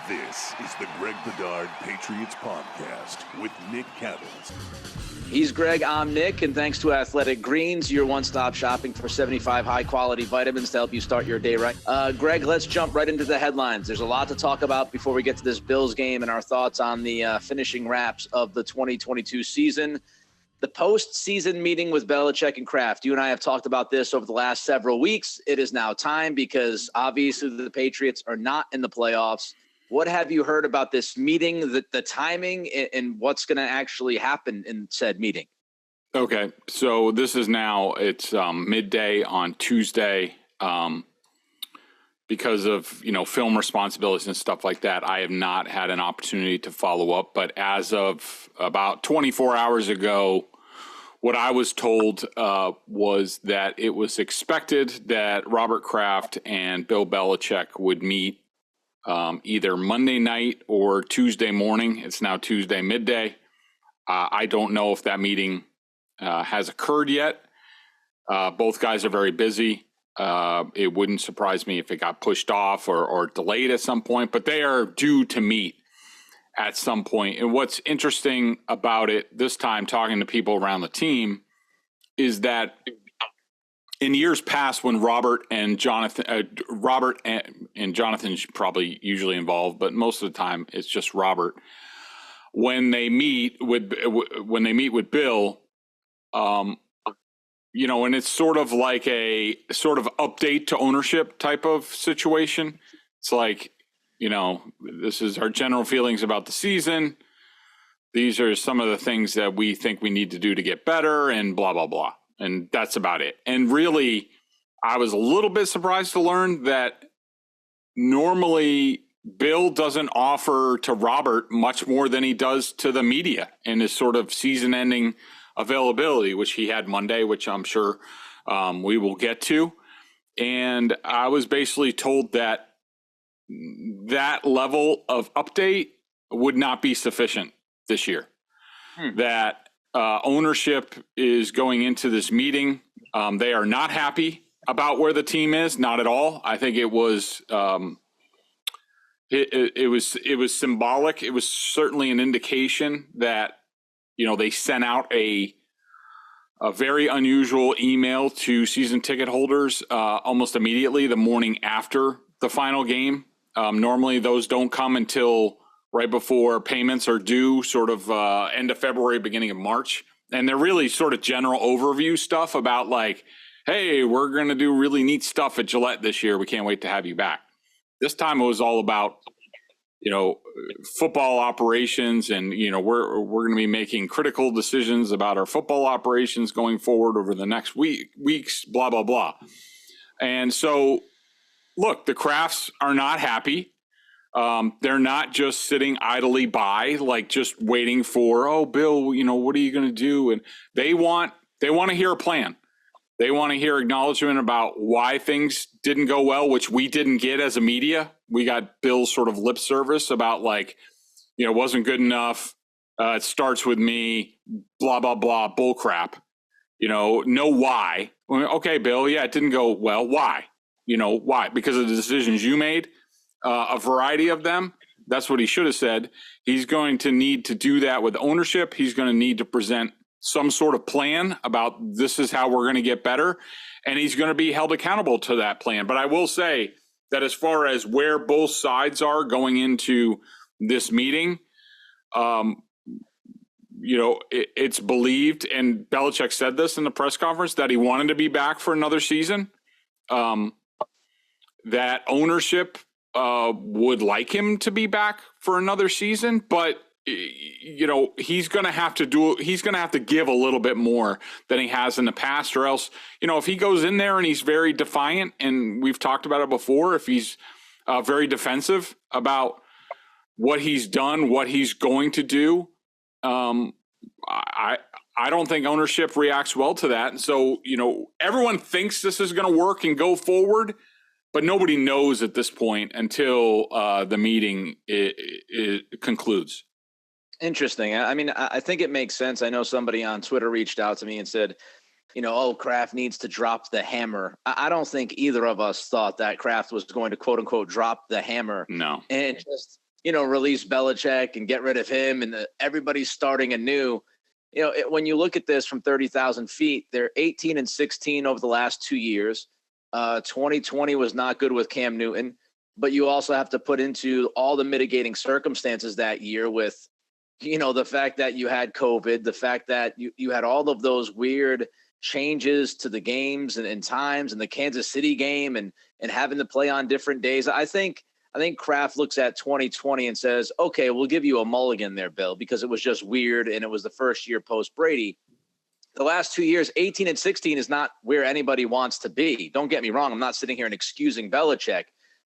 This is the Greg Bedard Patriots Podcast with Nick Cattles. He's Greg, I'm Nick, and thanks to Athletic Greens, your one-stop shopping for 75 high-quality vitamins to help you start your day right. Greg, let's jump right into the headlines. There's a lot to talk about before we get to this Bills game and our thoughts on the finishing wraps of the 2022 season. The postseason meeting with Belichick and Kraft. You and I have talked about this over the last several weeks. It is now time because obviously the Patriots are not in the playoffs. What have you heard about this meeting, the timing, and what's going to actually happen in said meeting? Okay, so this is now, it's midday on Tuesday. Because of, film responsibilities and stuff like that, I have not had an opportunity to follow up. But as of about 24 hours ago, what I was told was that it was expected that Robert Kraft and Bill Belichick would meet either Monday night or Tuesday morning. It's now Tuesday midday. I don't know if that meeting has occurred yet. Both guys are very busy. It wouldn't surprise me if it got pushed off or delayed at some point, but they are due to meet at some point. And what's interesting about it this time, talking to people around the team, is that in years past, when Robert and Jonathan's probably usually involved, but most of the time it's just Robert. When they meet with Bill, and it's sort of like a sort of update to ownership type of situation. It's like, this is our general feelings about the season. These are some of the things that we think we need to do to get better and blah, blah, blah. And that's about it. And really, I was a little bit surprised to learn that normally Bill doesn't offer to Robert much more than he does to the media in his sort of season-ending availability, which he had Monday, which I'm sure we will get to. And I was basically told that that level of update would not be sufficient this year. That ownership is going into this meeting. They are not happy about where the team is, not at all. I think it was it was symbolic. It was certainly an indication that they sent out a very unusual email to season ticket holders almost immediately the morning after the final game. Normally those don't come until right before payments are due, sort of end of February, beginning of March. And they're really sort of general overview stuff about like, hey, we're going to do really neat stuff at Gillette this year. We can't wait to have you back. This time it was all about, football operations, and, we're going to be making critical decisions about our football operations going forward over the next weeks, blah, blah, blah. And so, look, the Krafts are not happy. They're not just sitting idly by, like just waiting for, oh, Bill, what are you going to do? And they want to hear a plan. They want to hear acknowledgement about why things didn't go well, which we didn't get as a media. We got Bill's sort of lip service about like, it wasn't good enough. It starts with me, blah, blah, blah, bull crap. No why. Okay, Bill, yeah, it didn't go well. Why? Why? Because of the decisions you made. A variety of them. That's what he should have said. He's going to need to do that with ownership. He's going to need to present some sort of plan about this is how we're going to get better. And he's going to be held accountable to that plan. But I will say that as far as where both sides are going into this meeting, it's believed, and Belichick said this in the press conference, that he wanted to be back for another season. That ownership would like him to be back for another season, but he's going to have to give a little bit more than he has in the past, or else, if he goes in there and he's very defiant, and we've talked about it before, if he's very defensive about what he's done, what he's going to do, I don't think ownership reacts well to that. And so, everyone thinks this is going to work and go forward, but nobody knows at this point until the meeting it concludes. Interesting. I mean, I think it makes sense. I know somebody on Twitter reached out to me and said, Kraft needs to drop the hammer. I don't think either of us thought that Kraft was going to, quote unquote, drop the hammer. No. And just, release Belichick and get rid of him and everybody's starting anew. When you look at this from 30,000 feet, they're 18-16 over the last 2 years. 2020 was not good with Cam Newton, but you also have to put into all the mitigating circumstances that year with, the fact that you had COVID, the fact that you had all of those weird changes to the games and times and the Kansas City game and having to play on different days. I think Kraft looks at 2020 and says, okay, we'll give you a mulligan there, Bill, because it was just weird and it was the first year post Brady. The last 2 years, 18-16 is not where anybody wants to be. Don't get me wrong. I'm not sitting here and excusing Belichick,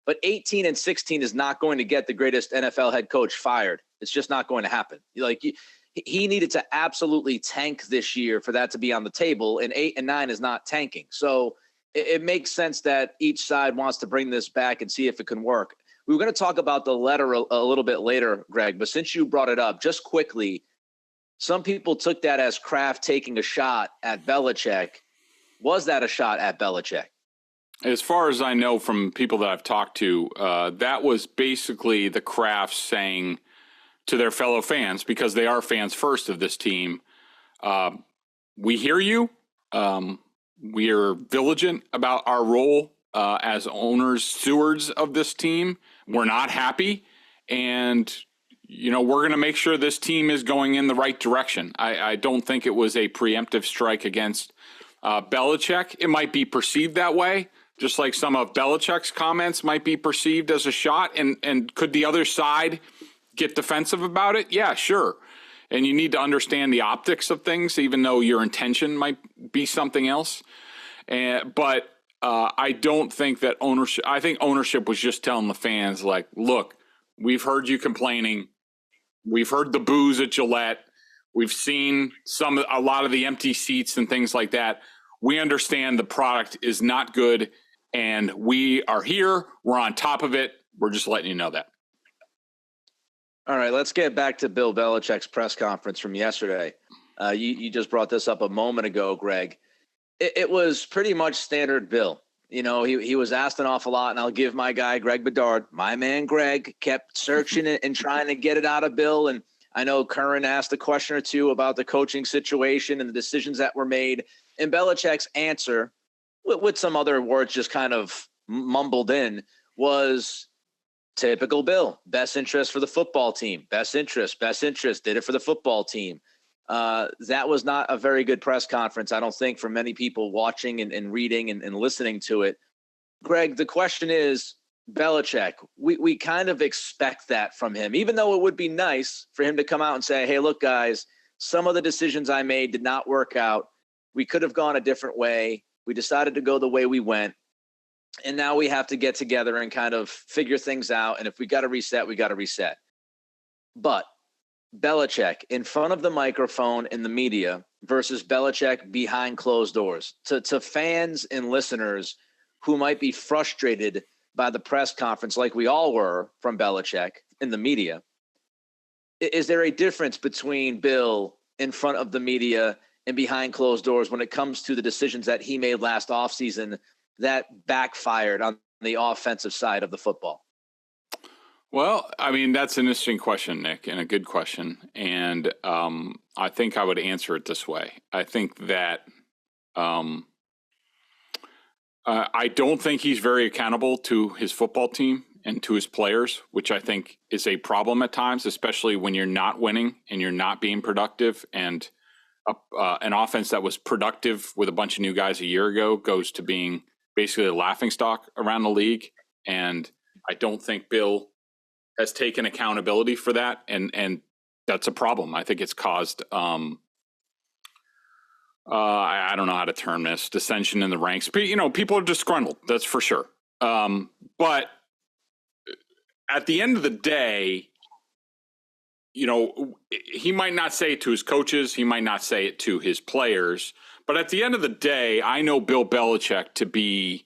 but 18-16 is not going to get the greatest NFL head coach fired. It's just not going to happen. He needed to absolutely tank this year for that to be on the table, and 8 and 9 is not tanking. So it makes sense that each side wants to bring this back and see if it can work. We were going to talk about the letter a little bit later, Greg, but since you brought it up, just quickly, some people took that as Kraft taking a shot at Belichick. Was that a shot at Belichick? As far as I know from people that I've talked to, that was basically the Kraft saying to their fellow fans, because they are fans first of this team, we hear you. We are vigilant about our role as owners, stewards of this team. We're not happy. And, we're going to make sure this team is going in the right direction. I don't think it was a preemptive strike against Belichick. It might be perceived that way, just like some of Belichick's comments might be perceived as a shot. And could the other side get defensive about it? Yeah, sure. And you need to understand the optics of things, even though your intention might be something else. But I don't think that ownership – I think ownership was just telling the fans, like, look, we've heard you complaining. We've heard the boos at Gillette. We've seen a lot of the empty seats and things like that. We understand the product is not good, and we are here. We're on top of it. We're just letting you know that. All right, let's get back to Bill Belichick's press conference from yesterday. You just brought this up a moment ago, Greg. It was pretty much standard Bill. He was asked an awful lot, and I'll give my guy, Greg Bedard, my man Greg, kept searching it and trying to get it out of Bill. And I know Curran asked a question or two about the coaching situation and the decisions that were made. And Belichick's answer, with some other words just kind of mumbled in, was typical Bill. Best interest for the football team. Best interest. Did it for the football team. That was not a very good press conference, I don't think, for many people watching and reading and listening to it. Greg, the question is, Belichick, we kind of expect that from him, even though it would be nice for him to come out and say, hey, look, guys, some of the decisions I made did not work out. We could have gone a different way. We decided to go the way we went. And now we have to get together and kind of figure things out. And if we got to reset, we got to reset. But Belichick in front of the microphone in the media versus Belichick behind closed doors, to fans and listeners who might be frustrated by the press conference like we all were from Belichick in the media. Is there a difference between Bill in front of the media and behind closed doors when it comes to the decisions that he made last offseason that backfired on the offensive side of the football? Well, I mean, that's an interesting question, Nick, and a good question. And I think I would answer it this way. I think that I don't think he's very accountable to his football team and to his players, which I think is a problem at times, especially when you're not winning and you're not being productive. And an offense that was productive with a bunch of new guys a year ago goes to being basically a laughingstock around the league. And I don't think Bill has taken accountability for that. And that's a problem. I think it's caused I don't know how to term this, dissension in the ranks. People are disgruntled, that's for sure. But at the end of the day, he might not say it to his coaches. He might not say it to his players. But at the end of the day, I know Bill Belichick to be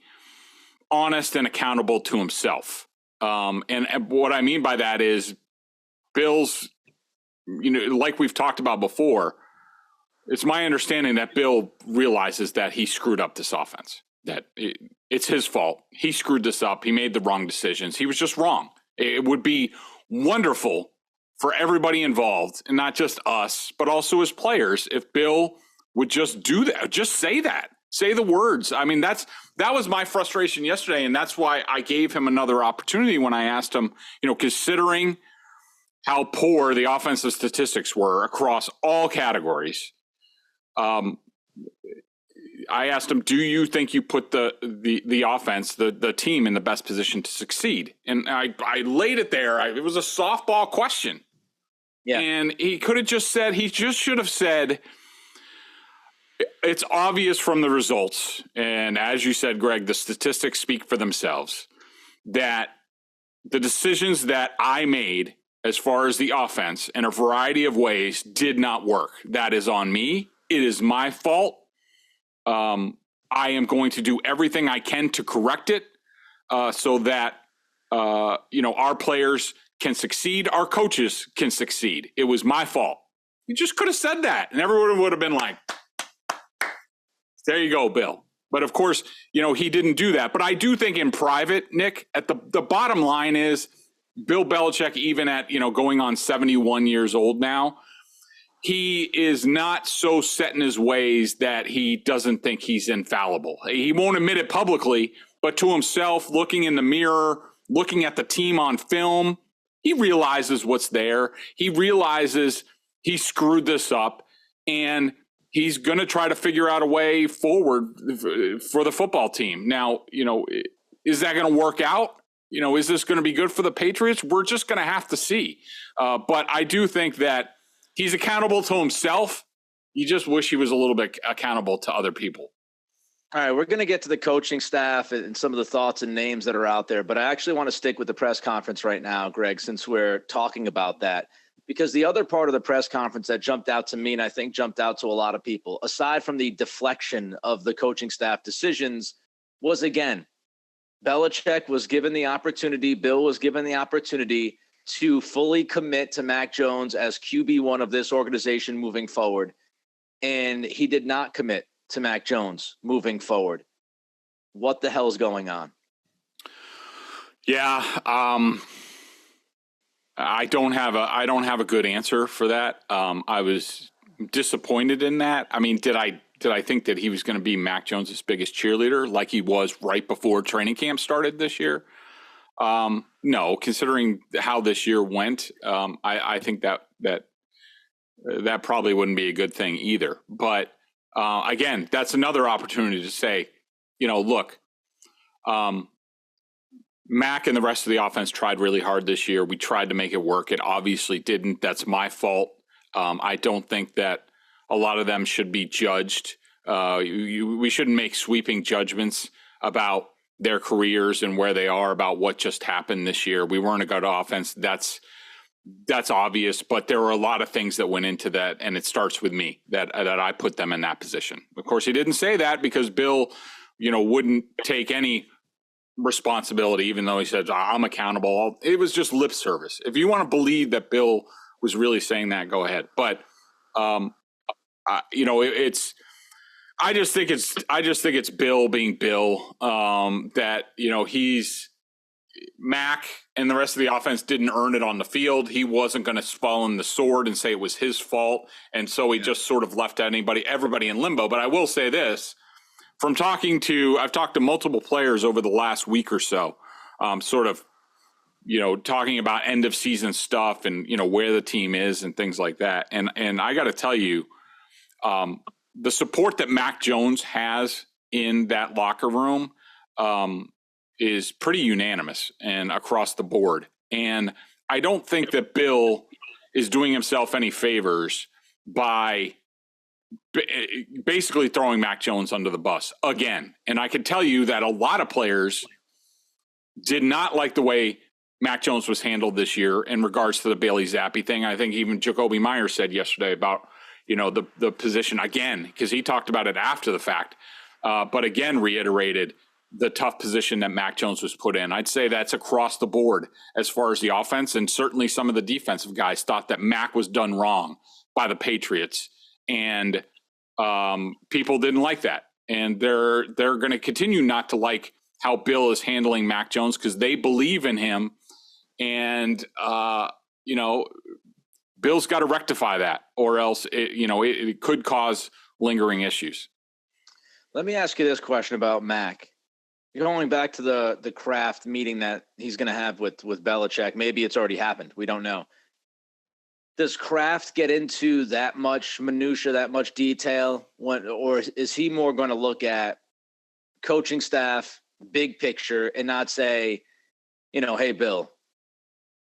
honest and accountable to himself. And what I mean by that is Bill's, like we've talked about before, it's my understanding that Bill realizes that he screwed up this offense, that it's his fault. He screwed this up. He made the wrong decisions. He was just wrong. It would be wonderful for everybody involved, and not just us, but also as players, if Bill would just do that, just say that, say the words. I mean, that was my frustration yesterday, and that's why I gave him another opportunity when I asked him, considering how poor the offensive statistics were across all categories. I asked him, do you think you put the offense, the team in the best position to succeed? And I laid it there. It was a softball question. Yeah. And he could have just said, he just should have said, it's obvious from the results. And as you said, Greg, the statistics speak for themselves, that the decisions that I made as far as the offense in a variety of ways did not work. That is on me. It is my fault. I am going to do everything I can to correct it so that, our players can succeed. Our coaches can succeed. It was my fault. You just could have said that, and everyone would have been like, there you go, Bill. But of course, he didn't do that. But I do think in private, Nick, at the bottom line is Bill Belichick, even at, going on 71 years old now, he is not so set in his ways that he doesn't think he's infallible. He won't admit it publicly, but to himself, looking in the mirror, looking at the team on film, he realizes what's there. He realizes he screwed this up, and he's going to try to figure out a way forward for the football team. Now, is that going to work out? Is this going to be good for the Patriots? We're just going to have to see. But I do think that he's accountable to himself. You just wish he was a little bit accountable to other people. All right, we're going to get to the coaching staff and some of the thoughts and names that are out there, but I actually want to stick with the press conference right now, Greg, since we're talking about that, because the other part of the press conference that jumped out to me, and I think jumped out to a lot of people, aside from the deflection of the coaching staff decisions, was, again, Belichick was given the opportunity, Bill was given the opportunity to fully commit to Mac Jones as QB1 of this organization moving forward, and he did not commit to Mac Jones moving forward. What the hell is going on? Yeah, I don't have a good answer for that. I was disappointed in that. I mean, did I think that he was going to be Mac Jones' biggest cheerleader like he was right before training camp started this year? No, considering how this year went, I think that probably wouldn't be a good thing either. But again, that's another opportunity to say, look, Mac and the rest of the offense tried really hard this year. We tried to make it work. It obviously didn't. That's my fault. I don't think that a lot of them should be judged. We shouldn't make sweeping judgments about their careers and where they are about what just happened this year. We weren't a good offense. That's obvious, but there were a lot of things that went into that, and it starts with me, that I put them in that position. Of course, he didn't say that because Bill, wouldn't take any responsibility, even though he said, I'm accountable. It was just lip service. If you want to believe that Bill was really saying that, go ahead. But, I just think it's Bill being Bill, that, he's Mac and the rest of the offense didn't earn it on the field. He wasn't going to fall on the sword and say it was his fault. And so he just sort of left everybody in limbo. But I will say this, I've talked to multiple players over the last week or so, talking about end of season stuff and, where the team is and things like that. And I got to tell you, the support that Mac Jones has in that locker room, is pretty unanimous and across the board. And I don't think that Bill is doing himself any favors by basically throwing Mac Jones under the bus again. And I can tell you that a lot of players did not like the way Mac Jones was handled this year in regards to the Bailey Zappi thing. I think even Jacoby Myers said yesterday about, the position again, because he talked about it after the fact, but again reiterated the tough position that Mac Jones was put in. I'd say that's across the board as far as the offense, and certainly some of the defensive guys thought that Mac was done wrong by the Patriots, and people didn't like that. And they're going to continue not to like how Bill is handling Mac Jones because they believe in him And, Bill's got to rectify that, or else it could cause lingering issues. Let me ask you this question about Mac. You're going back to the Kraft meeting that he's going to have with Belichick. Maybe it's already happened. We don't know. Does Kraft get into that much minutia, that much detail, or is he more going to look at coaching staff, big picture, and not say, hey, Bill,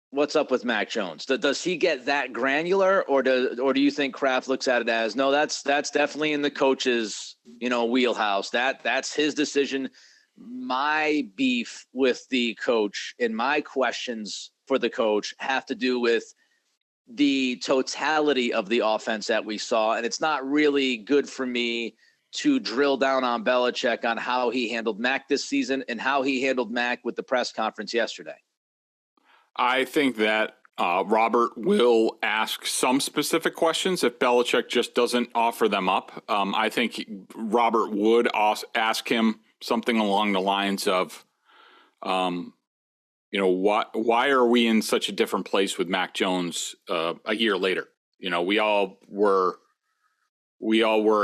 what's up with Mac Jones? Does he get that granular, or do you think Kraft looks at it as, no, that's definitely in the coach's wheelhouse. That's his decision. My beef with the coach and my questions for the coach have to do with the totality of the offense that we saw. And it's not really good for me to drill down on Belichick on how he handled Mac this season and how he handled Mac with the press conference yesterday. I think that Robert will ask some specific questions if Belichick just doesn't offer them up. I think Robert would ask him something along the lines of, why are we in such a different place with Mac Jones a year later? We all were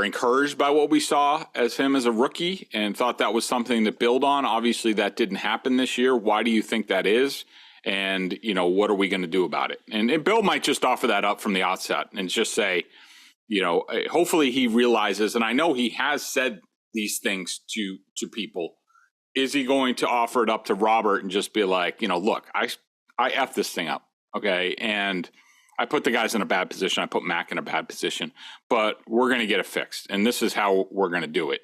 encouraged by what we saw as him as a rookie and thought that was something to build on. Obviously, that didn't happen this year. Why do you think that is? And, what are we going to do about it? And Bill might just offer that up from the outset and just say, hopefully he realizes, and I know he has said these things to people. Is he going to offer it up to Robert and just be like, look, I F this thing up, okay? And I put the guys in a bad position. I put Mac in a bad position, but we're going to get it fixed. And this is how we're going to do it.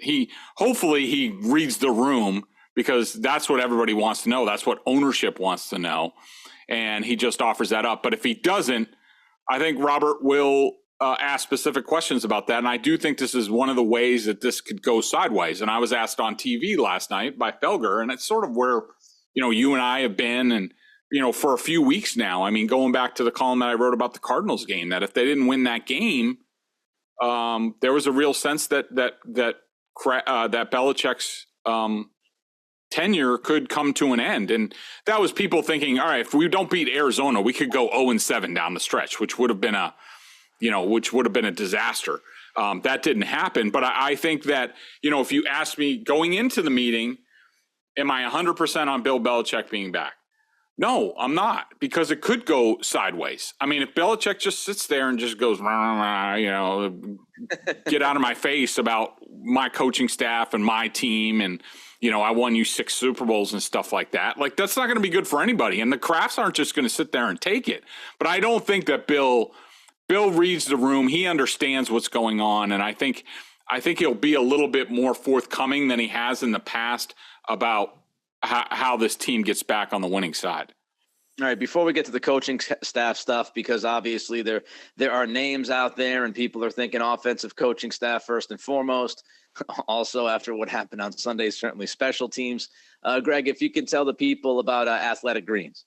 Hopefully he reads the room, because that's what everybody wants to know. That's what ownership wants to know. And he just offers that up. But if he doesn't, I think Robert will ask specific questions about that. And I do think this is one of the ways that this could go sideways. And I was asked on TV last night by Felger, and it's sort of where, you and I have been, and, for a few weeks now. I mean, going back to the column that I wrote about the Cardinals game, that if they didn't win that game, there was a real sense that Belichick's tenure could come to an end. And that was people thinking, all right, if we don't beat Arizona, we could go 0-7 down the stretch, which would have been a disaster. That didn't happen. But I think that, if you ask me going into the meeting, am I 100% on Bill Belichick being back? No, I'm not, because it could go sideways. I mean, if Belichick just sits there and just goes, get out of my face about my coaching staff and my team, and I won you 6 Super Bowls and stuff like that. Like, that's not going to be good for anybody. And the Krafts aren't just going to sit there and take it. But I don't think that Bill reads the room. He understands what's going on. And I think he'll be a little bit more forthcoming than he has in the past about how this team gets back on the winning side. All right, before we get to the coaching staff stuff, because obviously there are names out there and people are thinking offensive coaching staff first and foremost. Also, after what happened on Sunday, certainly special teams. Greg, if you can tell the people about Athletic Greens.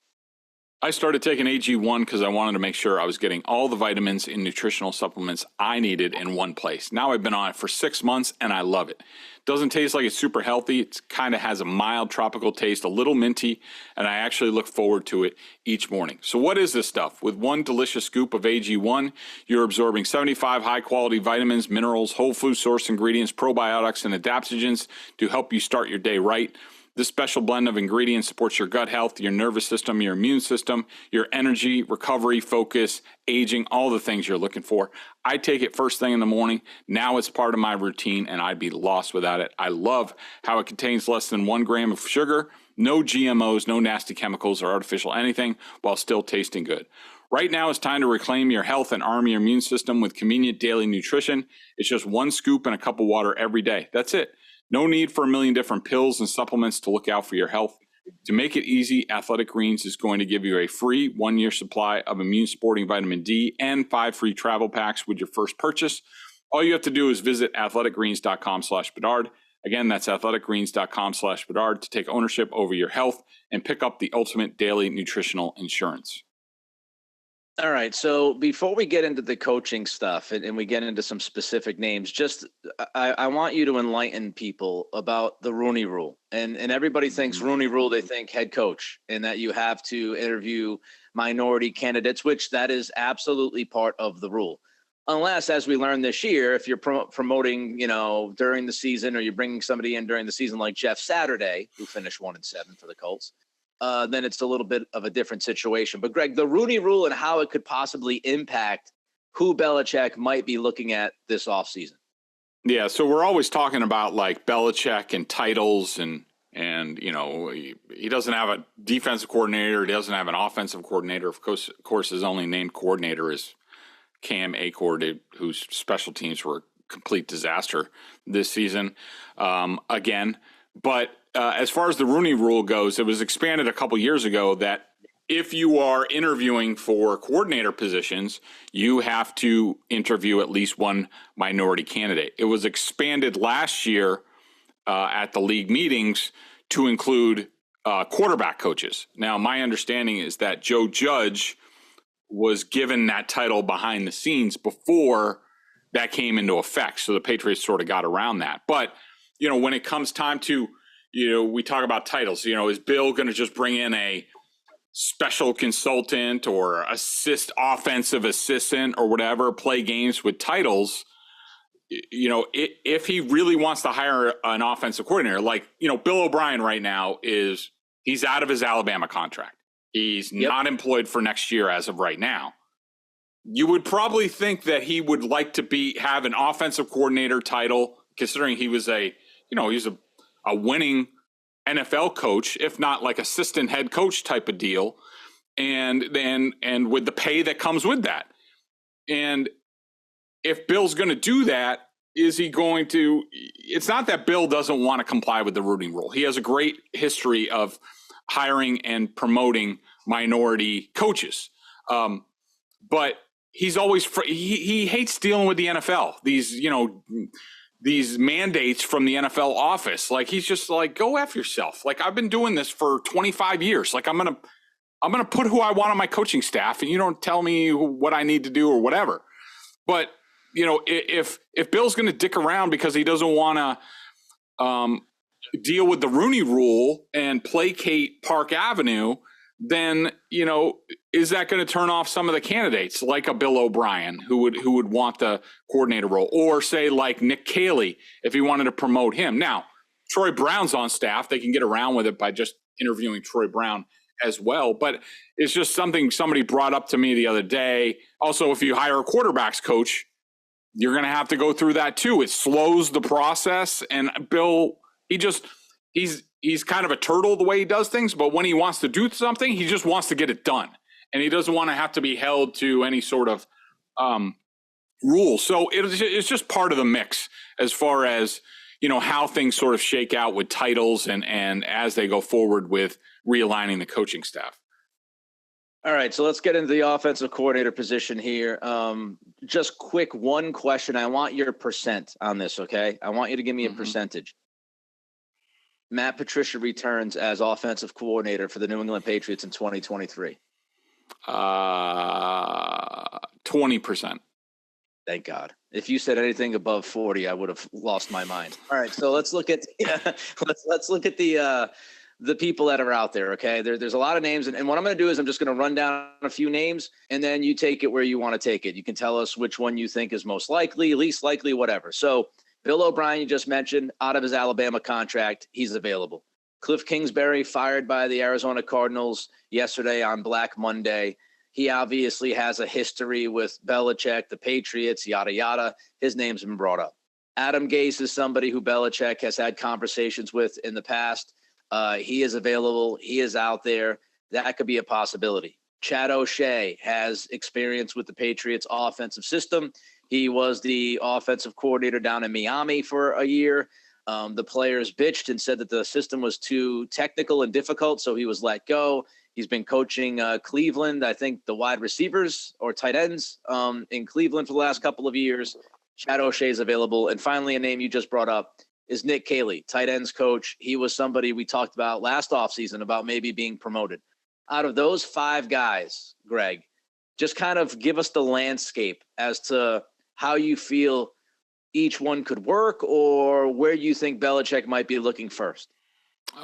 I started taking AG1 because I wanted to make sure I was getting all the vitamins and nutritional supplements I needed in one place. Now I've been on it for 6 months and I love it. Doesn't taste like it's super healthy. It kind of has a mild tropical taste, a little minty, and I actually look forward to it each morning. So what is this stuff? With one delicious scoop of AG1, you're absorbing 75 high-quality vitamins, minerals, whole food source ingredients, probiotics, and adaptogens to help you start your day right. This special blend of ingredients supports your gut health, your nervous system, your immune system, your energy, recovery, focus, aging, all the things you're looking for. I take it first thing in the morning. Now it's part of my routine, and I'd be lost without it. I love how it contains less than 1 gram of sugar, no GMOs, no nasty chemicals or artificial anything, while still tasting good. Right now, it's time to reclaim your health and arm your immune system with convenient daily nutrition. It's just 1 scoop and a cup of water every day. That's it. No need for a million different pills and supplements to look out for your health. To make it easy, Athletic Greens is going to give you a free 1-year supply of immune supporting vitamin D and 5 free travel packs with your first purchase. All you have to do is visit athleticgreens.com/Bedard. Again, that's athleticgreens.com/Bedard to take ownership over your health and pick up the ultimate daily nutritional insurance. All right. So before we get into the coaching stuff and we get into some specific names, just I want you to enlighten people about the Rooney Rule. And everybody thinks Rooney Rule, they think head coach, and that you have to interview minority candidates, which that is absolutely part of the rule. Unless, as we learned this year, if you're promoting, during the season, or you're bringing somebody in during the season like Jeff Saturday, who finished 1-7 for the Colts, then it's a little bit of a different situation. But Greg, the Rooney Rule and how it could possibly impact who Belichick might be looking at this offseason. Yeah, so we're always talking about like Belichick and titles and he doesn't have a defensive coordinator, he doesn't have an offensive coordinator. Of course, his only named coordinator is Cam Achord, whose special teams were a complete disaster this season again. But as far as the Rooney Rule goes, it was expanded a couple years ago that if you are interviewing for coordinator positions, you have to interview at least one minority candidate. It was expanded last year at the league meetings to include quarterback coaches. Now, my understanding is that Joe Judge was given that title behind the scenes before that came into effect. So the Patriots sort of got around that. But, when it comes time to, we talk about titles, is Bill going to just bring in a special consultant or offensive assistant or whatever, play games with titles? If he really wants to hire an offensive coordinator, like, Bill O'Brien right now he's out of his Alabama contract. He's not employed for next year as of right now. You would probably think that he would like to have an offensive coordinator title, considering he was he's a winning NFL coach, if not like assistant head coach type of deal, and with the pay that comes with that. And if Bill's going to do that, is he going to? It's not that Bill doesn't want to comply with the Rooney Rule. He has a great history of hiring and promoting minority coaches, but he's always he hates dealing with the NFL. These mandates from the NFL office. Like, he's just like, go F yourself. Like, I've been doing this for 25 years. Like, I'm gonna put who I want on my coaching staff, and you don't tell me what I need to do or whatever. But if Bill's going to dick around because he doesn't want to deal with the Rooney Rule and placate Park Avenue, then is that going to turn off some of the candidates, like a Bill O'Brien, who would want the coordinator role, or say like Nick Caley if he wanted to promote him? Now, Troy Brown's on staff; they can get around with it by just interviewing Troy Brown as well. But it's just something somebody brought up to me the other day. Also, if you hire a quarterbacks coach, you're going to have to go through that too. It slows the process. And Bill, he's kind of a turtle the way he does things, but when he wants to do something, he just wants to get it done. And he doesn't want to have to be held to any sort of rule. So it's just part of the mix as far as, how things sort of shake out with titles and as they go forward with realigning the coaching staff. All right, so let's get into the offensive coordinator position here. Just quick one question. I want your percent on this, okay? I want you to give me a percentage. Matt Patricia returns as offensive coordinator for the New England Patriots in 2023. 20%. Thank God. If you said anything above 40, I would have lost my mind. All right, so let's look at let's look at the people that are out there. Okay, there's a lot of names, and what I'm going to do is I'm just going to run down a few names, and then you take it where you want to take it. You can tell us which one you think is most likely, least likely, whatever. So Bill O'Brien, you just mentioned, out of his Alabama contract, he's available. Cliff Kingsbury, fired by the Arizona Cardinals yesterday on Black Monday. He obviously has a history with Belichick, the Patriots, yada, yada. His name's been brought up. Adam Gase is somebody who Belichick has had conversations with in the past. He is available. He is out there. That could be a possibility. Chad O'Shea has experience with the Patriots offensive system. He was the offensive coordinator down in Miami for a year. The players bitched and said that the system was too technical and difficult, so he was let go. He's been coaching Cleveland, I think the wide receivers or tight ends in Cleveland for the last couple of years. Chad O'Shea is available. And finally, a name you just brought up is Nick Caley, tight ends coach. He was somebody we talked about last offseason about maybe being promoted. Out of those five guys, Greg, just kind of give us the landscape as to how you feel each one could work, or where you think Belichick might be looking first.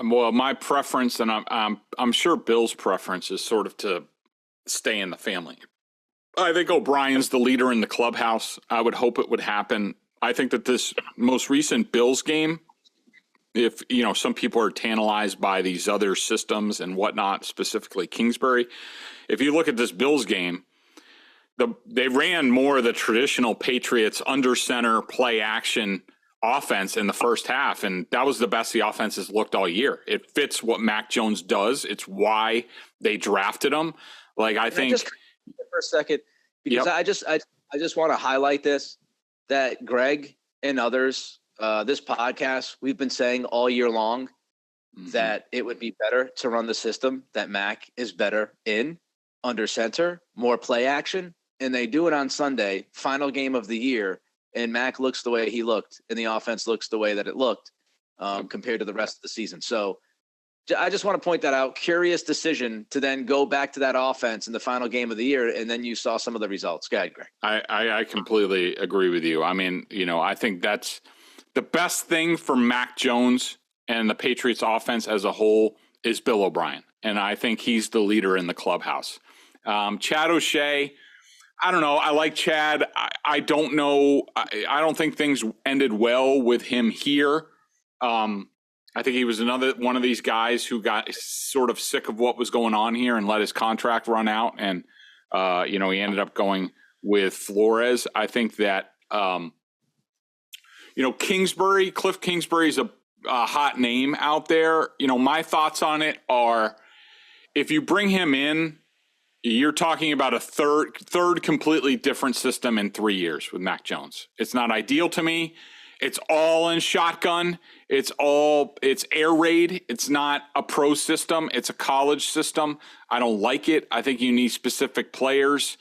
Well, my preference, and I'm sure Bill's preference, is sort of to stay in the family. I think O'Brien's the leader in the clubhouse. I would hope it would happen. I think that this most recent Bills game, if, some people are tantalized by these other systems and whatnot, specifically Kingsbury. If you look at this Bills game, they ran more of the traditional Patriots under center play action offense in the first half, and that was the best the offense has looked all year. It fits what Mac Jones does. It's why they drafted him. I think just for a second, because I just want to highlight this, that Greg and others, this podcast, we've been saying all year long that it would be better to run the system that Mac is better in, under center, more play action, and they do it on Sunday, final game of the year, and Mac looks the way he looked, and the offense looks the way that it looked compared to the rest of the season. So I just want to point that out. Curious decision to then go back to that offense in the final game of the year, and then you saw some of the results. Go ahead, Greg. I completely agree with you. I mean, I think that's the best thing for Mac Jones and the Patriots offense as a whole is Bill O'Brien, and I think he's the leader in the clubhouse. Chad O'Shea, I don't know. I like Chad. I don't know. I don't think things ended well with him here. I think he was another one of these guys who got sort of sick of what was going on here and let his contract run out. And, he ended up going with Flores. I think that, Cliff Kingsbury is a hot name out there. My thoughts on it are, if you bring him in, you're talking about a third completely different system in 3 years with Mac Jones. It's not ideal to me. It's all in shotgun. It's air raid. It's not a pro system. It's a college system. I don't like it. I think you need specific players,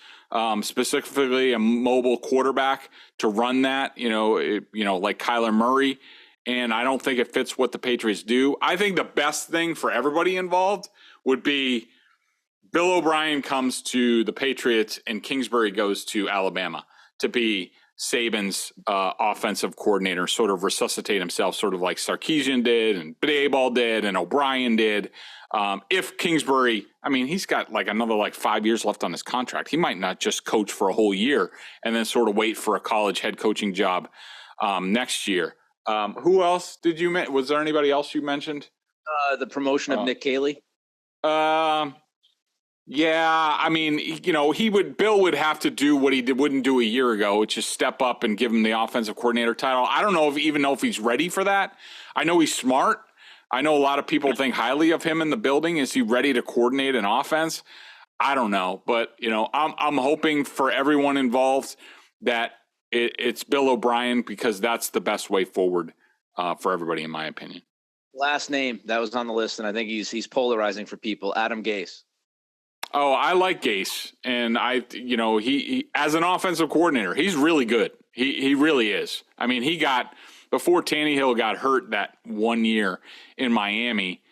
specifically a mobile quarterback to run that, like Kyler Murray. And I don't think it fits what the Patriots do. I think the best thing for everybody involved would be Bill O'Brien comes to the Patriots and Kingsbury goes to Alabama to be Saban's offensive coordinator, sort of resuscitate himself, sort of like Sarkisian did and Daboll did and O'Brien did. If Kingsbury, he's got another 5 years left on his contract. He might not just coach for a whole year and then sort of wait for a college head coaching job next year. Who else did you mention? Was there anybody else you mentioned? The promotion of Nick Caley. Yeah, Bill would have to do what he wouldn't do a year ago, which is step up and give him the offensive coordinator title. I don't know if he's ready for that. I know he's smart. I know a lot of people think highly of him in the building. Is he ready to coordinate an offense? I don't know, but I'm hoping for everyone involved that it's Bill O'Brien, because that's the best way forward for everybody, in my opinion. Last name that was on the list, and I think he's polarizing for people. Adam Gase. Oh, I like Gase, and he as an offensive coordinator, he's really good. He really is. He got, before Tannehill got hurt that 1 year in Miami,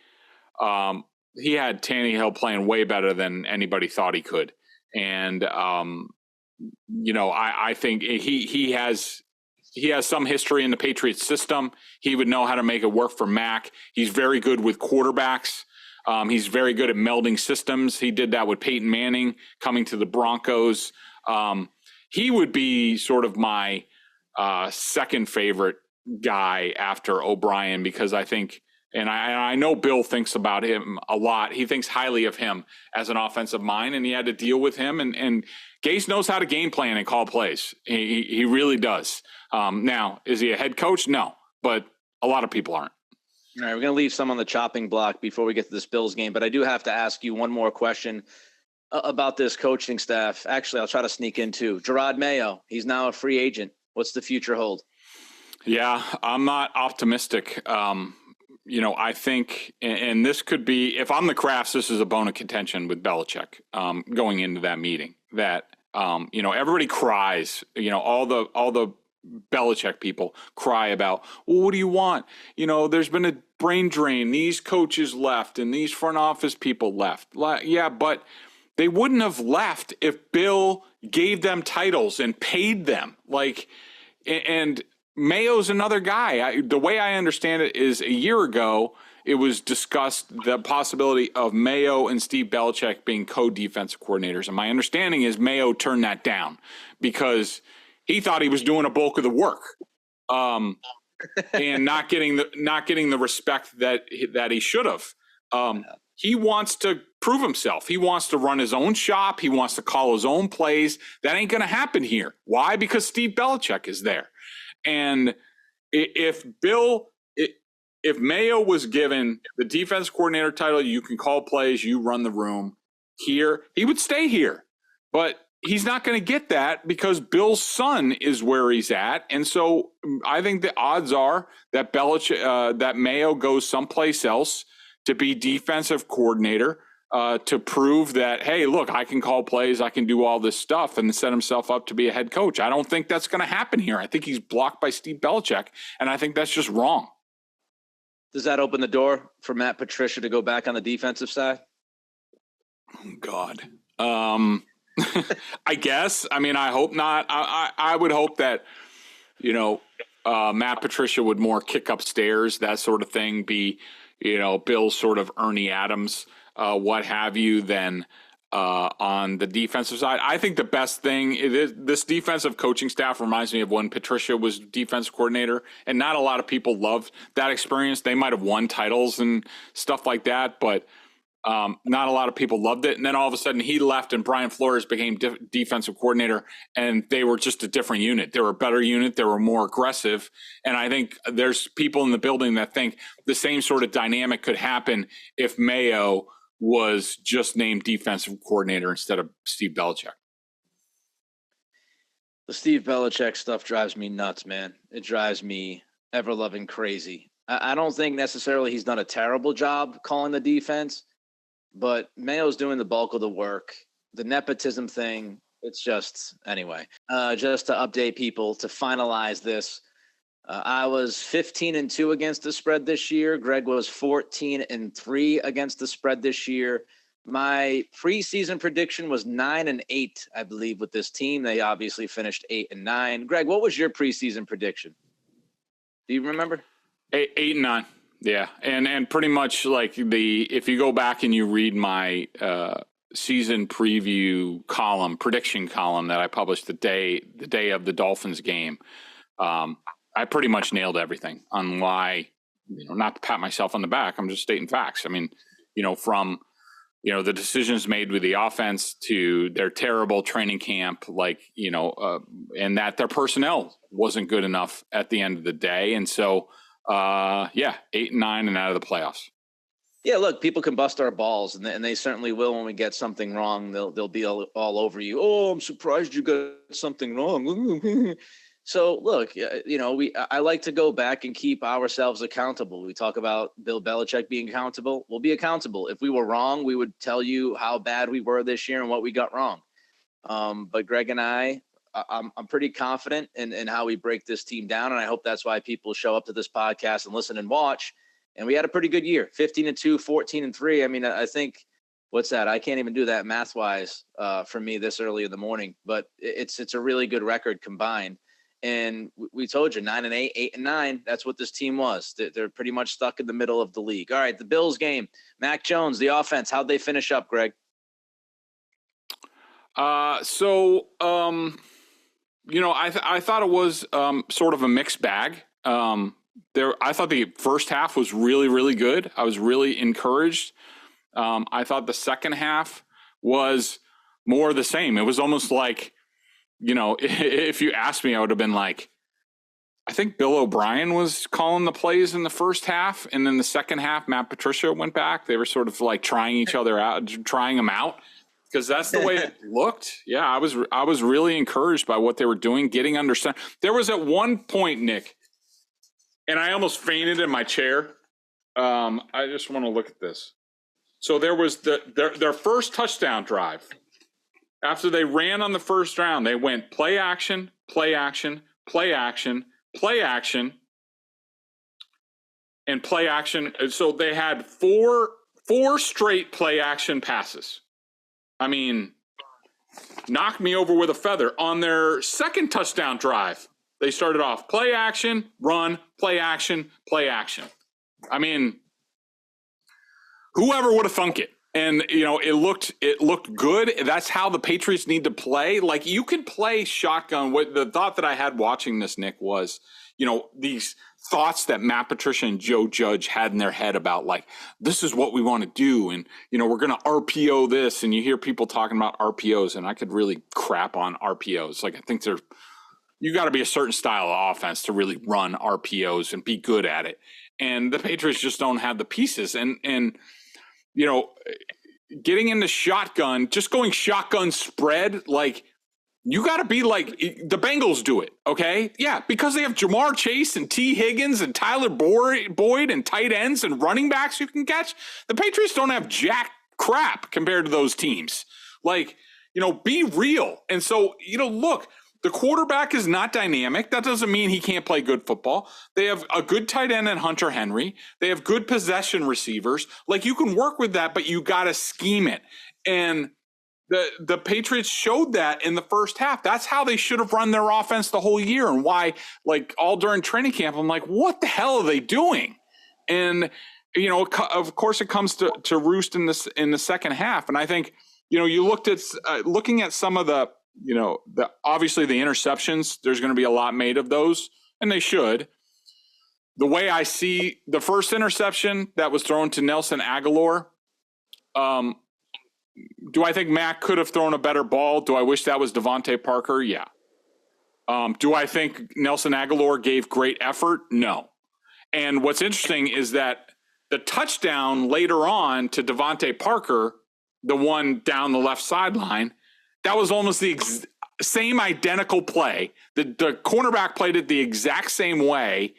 he had Tannehill playing way better than anybody thought he could. And I think he has some history in the Patriots system. He would know how to make it work for Mac. He's very good with quarterbacks. He's very good at melding systems. He did that with Peyton Manning coming to the Broncos. He would be sort of my second favorite guy after O'Brien, because I think, and I know Bill thinks about him a lot. He thinks highly of him as an offensive mind, and he had to deal with him. And Gase knows how to game plan and call plays. He really does. Now, is he a head coach? No, but a lot of people aren't. All right, we're going to leave some on the chopping block before we get to this Bills game, but I do have to ask you one more question about this coaching staff. Actually, I'll try to sneak in too. Jerod Mayo, he's now a free agent. What's the future hold? Yeah, I'm not optimistic. I think, and this could be, if I'm the Krafts, this is a bone of contention with Belichick going into that meeting. That everybody cries. All the Belichick people cry about, well, what do you want? There's been a brain drain. These coaches left and these front office people left. Yeah, but They wouldn't have left if Bill gave them titles and paid them. And Mayo's another guy. The way I understand it is a year ago, it was discussed the possibility of Mayo and Steve Belichick being co-defensive coordinators. And my understanding is Mayo turned that down because he thought he was doing a bulk of the work, and not getting the respect that he should have. He wants to prove himself. He wants to run his own shop. He wants to call his own plays. That ain't going to happen here. Why? Because Steve Belichick is there. And if Mayo was given the defense coordinator title, you can call plays, you run the room here, he would stay here. But he's not going to get that because Bill's son is where he's at. And so I think the odds are that that Mayo goes someplace else to be defensive coordinator, to prove that, hey, look, I can call plays, I can do all this stuff, and set himself up to be a head coach. I don't think that's going to happen here. I think he's blocked by Steve Belichick, and I think that's just wrong. Does that open the door for Matt Patricia to go back on the defensive side? Oh, God. I guess. I mean, I hope not. I would hope that, Matt Patricia would more kick upstairs, that sort of thing, be, Bill's sort of Ernie Adams, what have you, than on the defensive side. I think the best thing is this defensive coaching staff reminds me of when Patricia was defensive coordinator, and not a lot of people loved that experience. They might have won titles and stuff like that, but not a lot of people loved it. And then all of a sudden he left and Brian Flores became defensive coordinator, and they were just a different unit. They were a better unit. They were more aggressive. And I think there's people in the building that think the same sort of dynamic could happen if Mayo was just named defensive coordinator instead of Steve Belichick. The Steve Belichick stuff drives me nuts, man. It drives me ever-loving crazy. I don't think necessarily he's done a terrible job calling the defense, but Mayo's doing the bulk of the work. The nepotism thing, it's just, anyway. Just to update people, to finalize this, I was 15-2 against the spread this year. Greg was 14-3 against the spread this year. My preseason prediction was 9-8, I believe, with this team. They obviously finished 8-9. Greg, what was your preseason prediction? Do you remember? 8-9. Yeah. And pretty much if you go back and you read my season preview prediction column that I published the day of the Dolphins game, I pretty much nailed everything on why, not to pat myself on the back, I'm just stating facts. I mean, from, the decisions made with the offense to their terrible training camp, and that their personnel wasn't good enough at the end of the day. And so, 8-9 and out of the playoffs. Yeah, look, people can bust our balls, and they certainly will when we get something wrong. They'll be all over you. Oh, I'm surprised you got something wrong. So, look, I like to go back and keep ourselves accountable. We talk about Bill Belichick being accountable. We'll be accountable. If we were wrong, we would tell you how bad we were this year and what we got wrong. But Greg and I'm pretty confident in how we break this team down, and I hope that's why people show up to this podcast and listen and watch. And we had a pretty good year, 15-2, 14-3. I mean, I think, what's that? I can't even do that math-wise for me this early in the morning, but it's a really good record combined. And we told you 9-8, 8-9. That's what this team was. They're pretty much stuck in the middle of the league. All right, the Bills game. Mac Jones, the offense. How'd they finish up, Greg? I thought it was sort of a mixed bag. I thought the first half was really, really good. I was really encouraged. I thought the second half was more the same. It was almost like, if you asked me, I would have been like, I think Bill O'Brien was calling the plays in the first half. And then the second half, Matt Patricia went back. They were sort of like trying them out. Because that's the way it looked. Yeah, I was really encouraged by what they were doing, getting understand. There was at one point, Nick, and I almost fainted in my chair. I just want to look at this. So there was their first touchdown drive. After they ran on the first round, they went play action, play action, play action, play action, and play action. So they had four straight play action passes. I mean, knocked me over with a feather. On their second touchdown drive, they started off play action, run, play action, play action. I mean, whoever would have thunk it? And, it looked good. That's how the Patriots need to play. Like, you can play shotgun. What the thought that I had watching this, Nick, was, these thoughts that Matt Patricia and Joe Judge had in their head about, like, this is what we want to do. And, we're going to RPO this. And you hear people talking about RPOs, and I could really crap on RPOs. Like, I think you got to be a certain style of offense to really run RPOs and be good at it. And the Patriots just don't have the pieces. And getting into shotgun, just going shotgun spread, like, you got to be like the Bengals do it, okay? Yeah, because they have Jamar Chase and T. Higgins and Tyler Boyd and tight ends and running backs you can catch. The Patriots don't have jack crap compared to those teams. Like, be real. And so, look, the quarterback is not dynamic. That doesn't mean he can't play good football. They have a good tight end in Hunter Henry. They have good possession receivers. Like, you can work with that, but you got to scheme it. And the Patriots showed that in the first half. That's how they should have run their offense the whole year, and why, like, all during training camp, I'm like, what the hell are they doing? And, of course it comes to roost in the second half. And I think, you looking at some of the, obviously the interceptions, there's going to be a lot made of those, and they should. The way I see the first interception that was thrown to Nelson Aguilar, do I think Mac could have thrown a better ball? Do I wish that was Devontae Parker? Yeah. Do I think Nelson Aguilar gave great effort? No. And what's interesting is that the touchdown later on to Devontae Parker, the one down the left sideline, that was almost the same identical play. The cornerback played it the exact same way.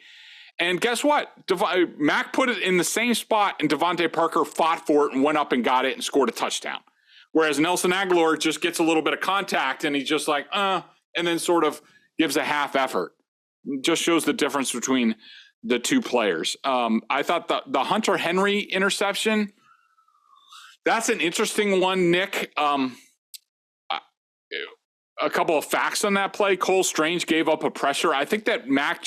And guess what? Mac put it in the same spot, and Devontae Parker fought for it and went up and got it and scored a touchdown. Whereas Nelson Aguilar just gets a little bit of contact, and he's just like, and then sort of gives a half effort. Just shows the difference between the two players. I thought the Hunter Henry interception, that's an interesting one, Nick. A couple of facts on that play. Cole Strange gave up a pressure. I think that Mac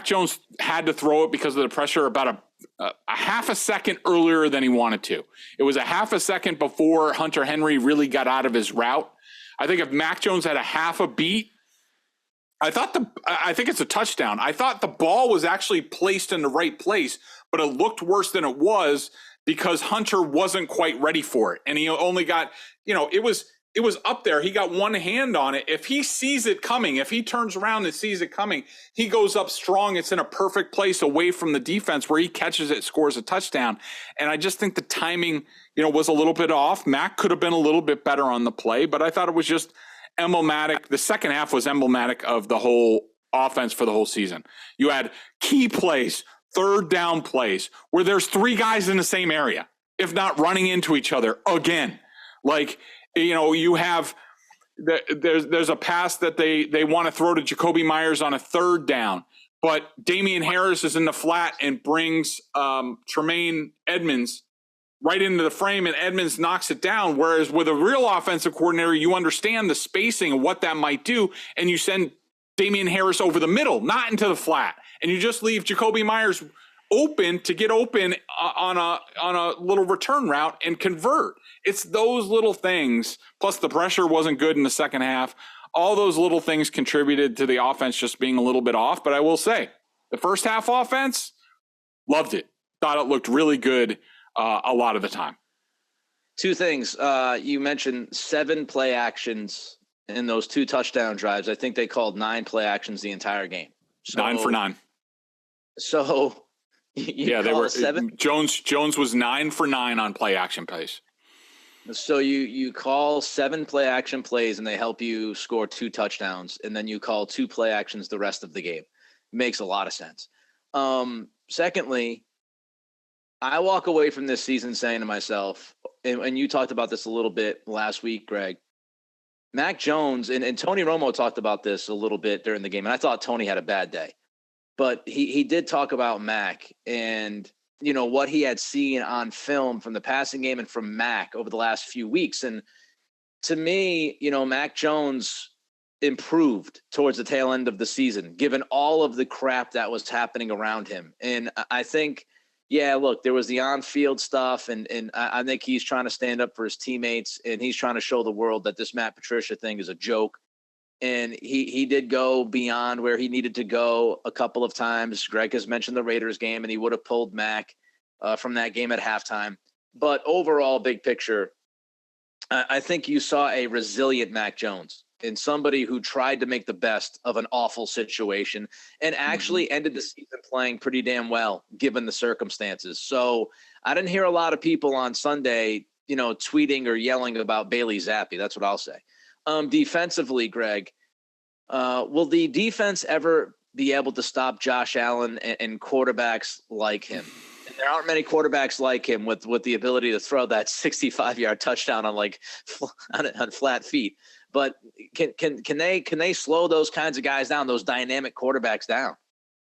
Jones had to throw it because of the pressure about a half a second earlier than he wanted to. It was a half a second before Hunter Henry really got out of his route. I think if Mac Jones had a half a beat, I think it's a touchdown. I thought the ball was actually placed in the right place, but it looked worse than it was because Hunter wasn't quite ready for it. And he only got, it was up there. He got one hand on it. If he sees it coming, if he turns around and sees it coming, he goes up strong. It's in a perfect place away from the defense where he catches it, scores a touchdown. And I just think the timing, was a little bit off. Mac could have been a little bit better on the play, but I thought it was just emblematic. The second half was emblematic of the whole offense for the whole season. You had key plays, third down plays, where there's three guys in the same area, if not running into each other again. Like, you have there's a pass that they want to throw to Jacoby Myers on a third down, but Damian Harris is in the flat and brings Tremaine Edmonds right into the frame, and Edmonds knocks it down. Whereas with a real offensive coordinator, you understand the spacing and what that might do, and you send Damian Harris over the middle, not into the flat, and you just leave Jacoby Myers open to get open on a little return route and convert. It's those little things, plus the pressure wasn't good in the second half. All those little things contributed to the offense just being a little bit off. But I will say, the first half offense, loved it. Thought it looked really good a lot of the time. Two things. You mentioned 7 play actions in those 2 touchdown drives. I think they called 9 play actions the entire game. So, 9 for 9. So... they were 7. Jones was 9 for 9 on play action plays. So you call 7 play action plays and they help you score 2 touchdowns, and then you call 2 play actions the rest of the game. Makes a lot of sense. Secondly, I walk away from this season saying to myself, and you talked about this a little bit last week, Greg, Mac Jones and Tony Romo talked about this a little bit during the game, and I thought Tony had a bad day. But he did talk about Mac and, what he had seen on film from the passing game and from Mac over the last few weeks. And to me, Mac Jones improved towards the tail end of the season, given all of the crap that was happening around him. And I think, look, there was the on-field stuff, and I think he's trying to stand up for his teammates, and he's trying to show the world that this Matt Patricia thing is a joke. And he did go beyond where he needed to go a couple of times. Greg has mentioned the Raiders game, and he would have pulled Mac from that game at halftime. But overall, big picture, I think you saw a resilient Mac Jones and somebody who tried to make the best of an awful situation and actually ended the season playing pretty damn well, given the circumstances. So I didn't hear a lot of people on Sunday, tweeting or yelling about Bailey Zappi. That's what I'll say. Defensively, Greg, will the defense ever be able to stop Josh Allen and quarterbacks like him? And there aren't many quarterbacks like him with the ability to throw that 65-yard touchdown on flat feet. But can they slow those kinds of guys down, those dynamic quarterbacks down?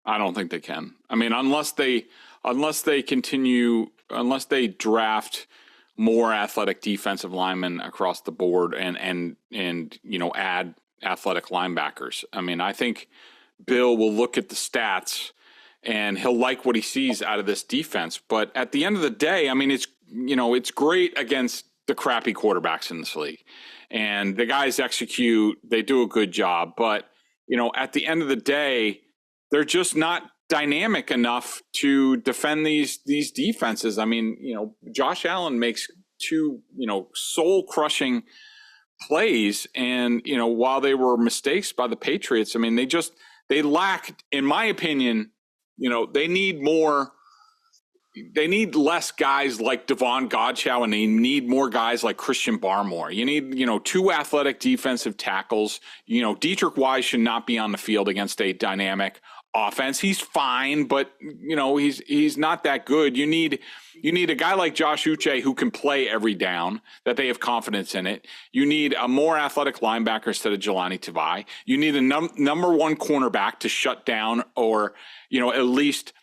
I don't think they can. I mean, unless they draft more athletic defensive linemen across the board and add athletic linebackers. I mean, I think Bill will look at the stats and he'll like what he sees out of this defense. But at the end of the day, I mean, it's great against the crappy quarterbacks in this league. And the guys execute, they do a good job. But, at the end of the day, they're just not dynamic enough to defend these defenses. I mean, Josh Allen makes two, soul-crushing plays. And, while they were mistakes by the Patriots, I mean, they lacked, in my opinion, they need less guys like Devon Godchow, and they need more guys like Christian Barmore. You need, two athletic defensive tackles. Dietrich Wise should not be on the field against a dynamic offense. He's fine, but he's not that good. You need a guy like Josh Uche who can play every down, that they have confidence in it. You need a more athletic linebacker instead of Jelani Tavai. You need a number one cornerback to shut down or, at least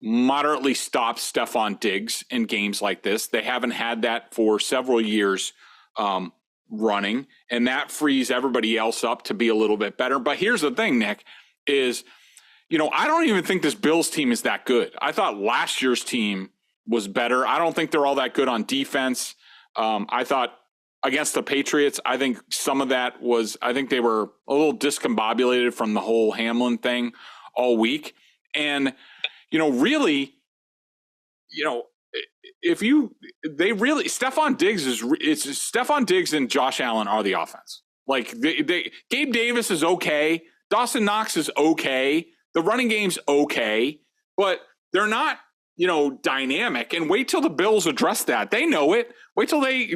moderately stop Stephon Diggs in games like this. They haven't had that for several years running, and that frees everybody else up to be a little bit better. But here's the thing, Nick, is, I don't even think this Bills team is that good. I thought last year's team was better. I don't think they're all that good on defense. I thought against the Patriots, I think some of that was, I think they were a little discombobulated from the whole Hamlin thing all week. And, really, Stephon Diggs and Josh Allen are the offense. Like Gabe Davis is okay. Dawson Knox is okay. The running game's okay, but they're not, dynamic. And wait till the Bills address that. They know it. Wait till they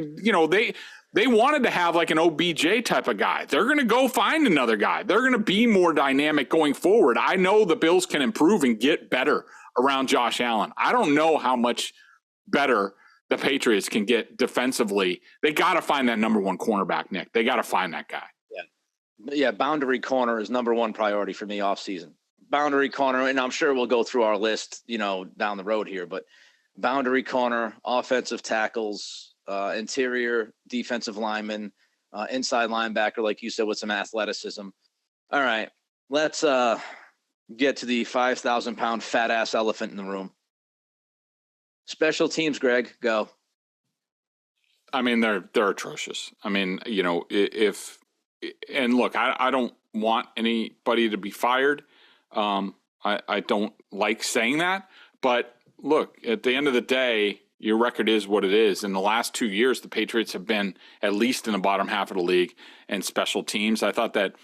wanted to have like an OBJ type of guy. They're going to go find another guy. They're going to be more dynamic going forward. I know the Bills can improve and get better around Josh Allen. I don't know how much better the Patriots can get defensively. They got to find that number one cornerback, Nick. They got to find that guy. Yeah, boundary corner is number one priority for me offseason. Boundary corner, and I'm sure we'll go through our list, down the road here, but boundary corner, offensive tackles, interior defensive lineman, inside linebacker, like you said, with some athleticism. All right, let's get to the 5,000-pound fat ass elephant in the room. Special teams, Greg, go. I mean, they're atrocious. I mean, and look, I don't want anybody to be fired. I don't like saying that, but look, at the end of the day, your record is what it is. In the last 2 years, the Patriots have been at least in the bottom half of the league in special teams. I thought that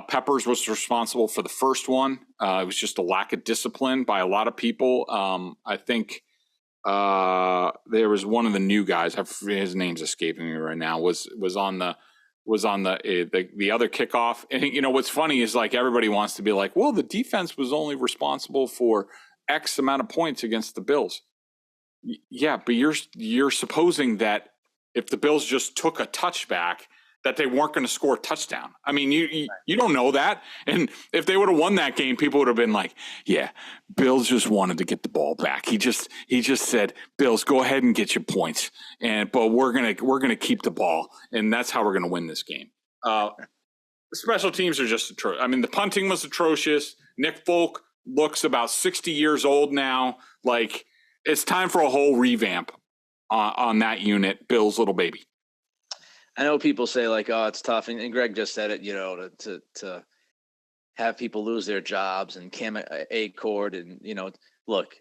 Peppers was responsible for the first one. It was just a lack of discipline by a lot of people. I think there was one of the new guys, his name's escaping me right now, was on the other kickoff. And what's funny is like everybody wants to be like, well, the defense was only responsible for X amount of points against the Bills. Yeah, but you're supposing that if the Bills just took a touchback, that they weren't going to score a touchdown. I mean, you don't know that. And if they would have won that game, people would have been like, yeah, Bills just wanted to get the ball back. He just said, Bills, go ahead and get your points. But we're going to keep the ball. And that's how we're going to win this game. Special teams are just atrocious. I mean, the punting was atrocious. Nick Folk looks about 60 years old now. Like, it's time for a whole revamp on that unit, Bill's little baby. I know people say like, oh, it's tough. And Greg just said it, to have people lose their jobs and Cam Achord and, look,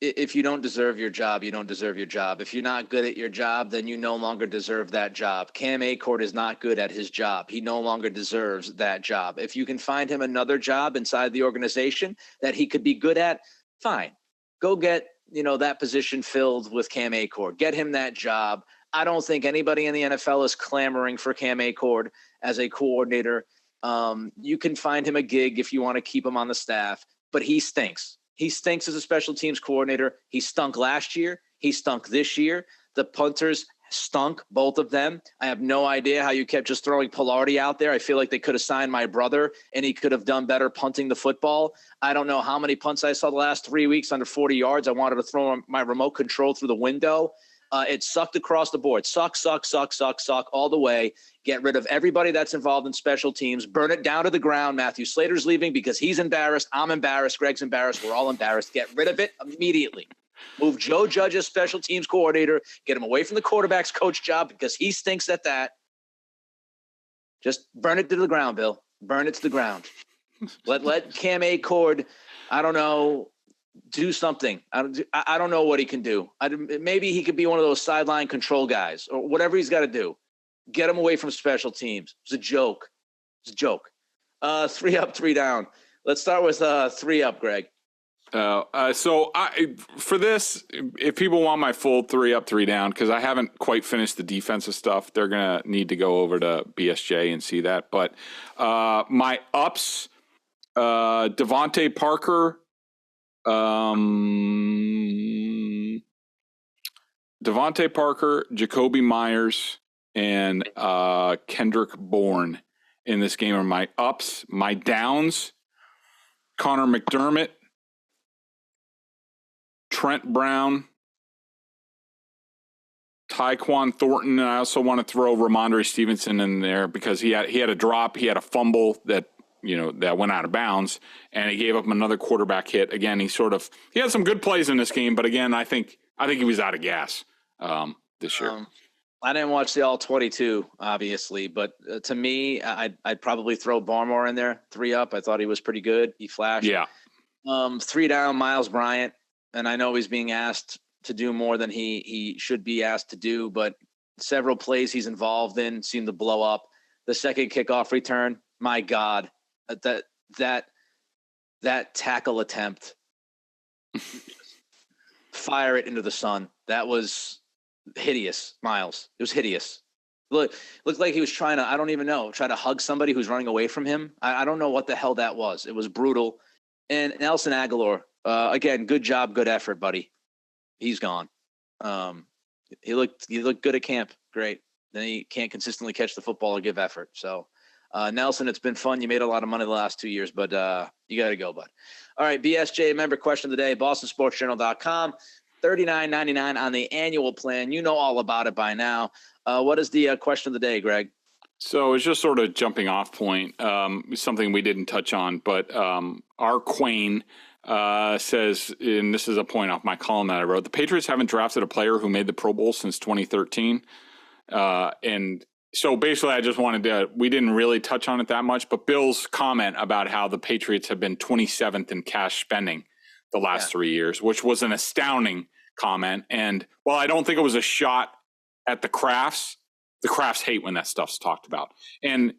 if you don't deserve your job, you don't deserve your job. If you're not good at your job, then you no longer deserve that job. Cam Achord is not good at his job. He no longer deserves that job. If you can find him another job inside the organization that he could be good at, fine. Go get, that position filled with Cam Achord. Get him that job. I don't think anybody in the NFL is clamoring for Cam Achord as a coordinator. You can find him a gig if you want to keep him on the staff, but he stinks. He stinks as a special teams coordinator. He stunk last year. He stunk this year. The punters stunk, both of them. I have no idea how you kept just throwing Pilardi out there. I feel like they could have signed my brother and he could have done better punting the football. I don't know how many punts I saw the last 3 weeks under 40 yards. I wanted to throw my remote control through the window. It sucked across the board. Suck all the way. Get rid of everybody that's involved in special teams. Burn it down to the ground. Matthew Slater's leaving because he's embarrassed. I'm embarrassed. Greg's embarrassed. We're all embarrassed. Get rid of it immediately. Move Joe Judge as special teams coordinator. Get him away from the quarterback's coach job because he stinks at that. Just burn it to the ground, Bill. Burn it to the ground. Let Cam Achord, I don't know, do something. I don't know what he can do. Maybe he could be one of those sideline control guys or whatever he's got to do. Get him away from special teams. It's a joke. 3 up, 3 down. Let's start with 3 up, Greg. For this, if people want my full 3 up, 3 down, because I haven't quite finished the defensive stuff, they're going to need to go over to BSJ and see that. But my ups, Devontae Parker, Jacoby Myers, and Kendrick Bourne in this game are my ups. My downs, Connor McDermott, Trent Brown, Tyquan Thornton, and I also want to throw Ramondre Stevenson in there because he had a drop, he had a fumble that went out of bounds, and he gave up another quarterback hit. Again, he had some good plays in this game, but again, I think he was out of gas this year. I didn't watch the all 22, obviously, but to me, I'd probably throw Barmore in there. 3 up. I thought he was pretty good. He flashed. Yeah. 3 down, Miles Bryant. And I know he's being asked to do more than he should be asked to do, but several plays he's involved in seem to blow up. The second kickoff return, my God, that tackle attempt, fire it into the sun. That was hideous, Miles. It was hideous. Looked like he was trying to hug somebody who's running away from him. I don't know what the hell that was. It was brutal. And Nelson Aguilar, again, good job, good effort, buddy. He's gone. He looked good at camp. Great. Then he can't consistently catch the football or give effort. So, Nelson, it's been fun. You made a lot of money the last 2 years, but you got to go, bud. All right, BSJ member question of the day, BostonSportsJournal.com. $39.99 on the annual plan. You know all about it by now. What is the question of the day, Greg? So it's just sort of jumping off point, something we didn't touch on, but our Quayne says, and this is a point off my column that I wrote, the Patriots haven't drafted a player who made the Pro Bowl since 2013. And so basically I just we didn't really touch on it that much, but Bill's comment about how the Patriots have been 27th in cash spending the last 3 years, which was an astounding comment. And while I don't think it was a shot at the Krafts hate when that stuff's talked about. And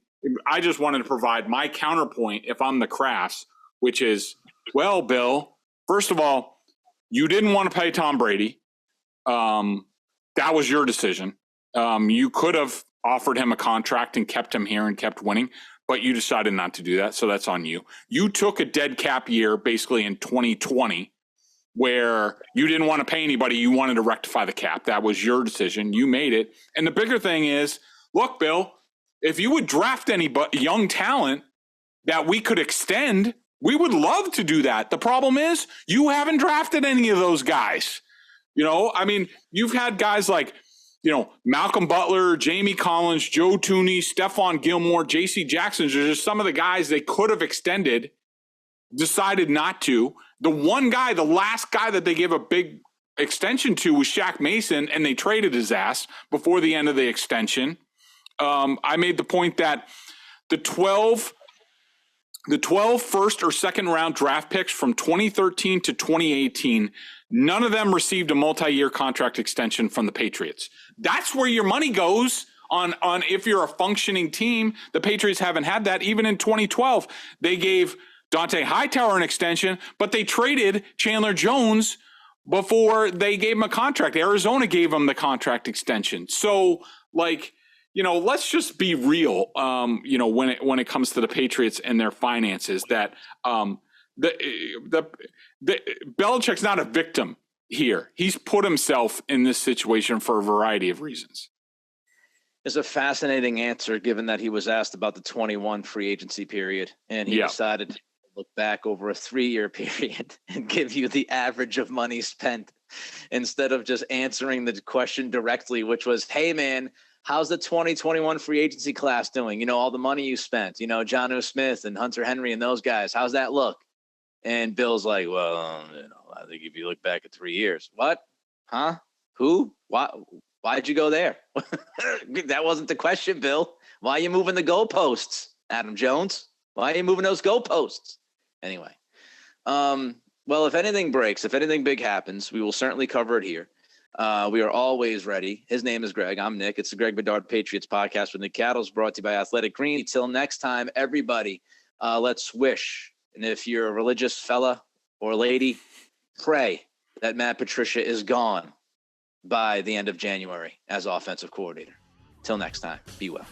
I just wanted to provide my counterpoint if I'm the Krafts, which is, well, Bill, first of all, you didn't want to pay Tom Brady. That was your decision. You could have offered him a contract and kept him here and kept winning, but you decided not to do that, so that's on you. You took a dead cap year basically in 2020 where you didn't want to pay anybody. You wanted to rectify the cap. That was your decision. You made it. And the bigger thing is, look, Bill, if you would draft any young talent that we could extend, we would love to do that. The problem is you haven't drafted any of those guys. You've had guys like, Malcolm Butler, Jamie Collins, Joe Tooney, Stephon Gilmore, J.C. Jackson. Are just some of the guys they could have extended, decided not to. The one guy, the last guy that they gave a big extension to was Shaq Mason, and they traded his ass before the end of the extension. I made the point that the 12 first or second round draft picks from 2013 to 2018, none of them received a multi-year contract extension from the Patriots. That's where your money goes on if you're a functioning team. The Patriots haven't had that. Even in 2012, they gave Dante Hightower an extension, but they traded Chandler Jones before they gave him a contract. Arizona gave him the contract extension. So, let's just be real. When it comes to the Patriots and their finances, that the Belichick's not a victim here. He's put himself in this situation for a variety of reasons. It's a fascinating answer, given that he was asked about the 21 free agency period, and he decided to look back over a 3-year period and give you the average of money spent instead of just answering the question directly, which was, hey, man, how's the 2021 free agency class doing? All the money you spent, Jonnu Smith and Hunter Henry and those guys. How's that look? And Bill's like, well, I think if you look back at 3 years, what? Huh? Who? Why? Why'd you go there? That wasn't the question, Bill. Why are you moving the goalposts, Adam Jones? Why are you moving those goalposts? Anyway, well, if anything breaks, if anything big happens, we will certainly cover it here. We are always ready. His name is Greg. I'm Nick. It's the Greg Bedard Patriots Podcast with Nick Cattles, brought to you by Athletic Green. Till next time, everybody, let's wish. And if you're a religious fella or lady, pray that Matt Patricia is gone by the end of January as offensive coordinator. Till next time, be well.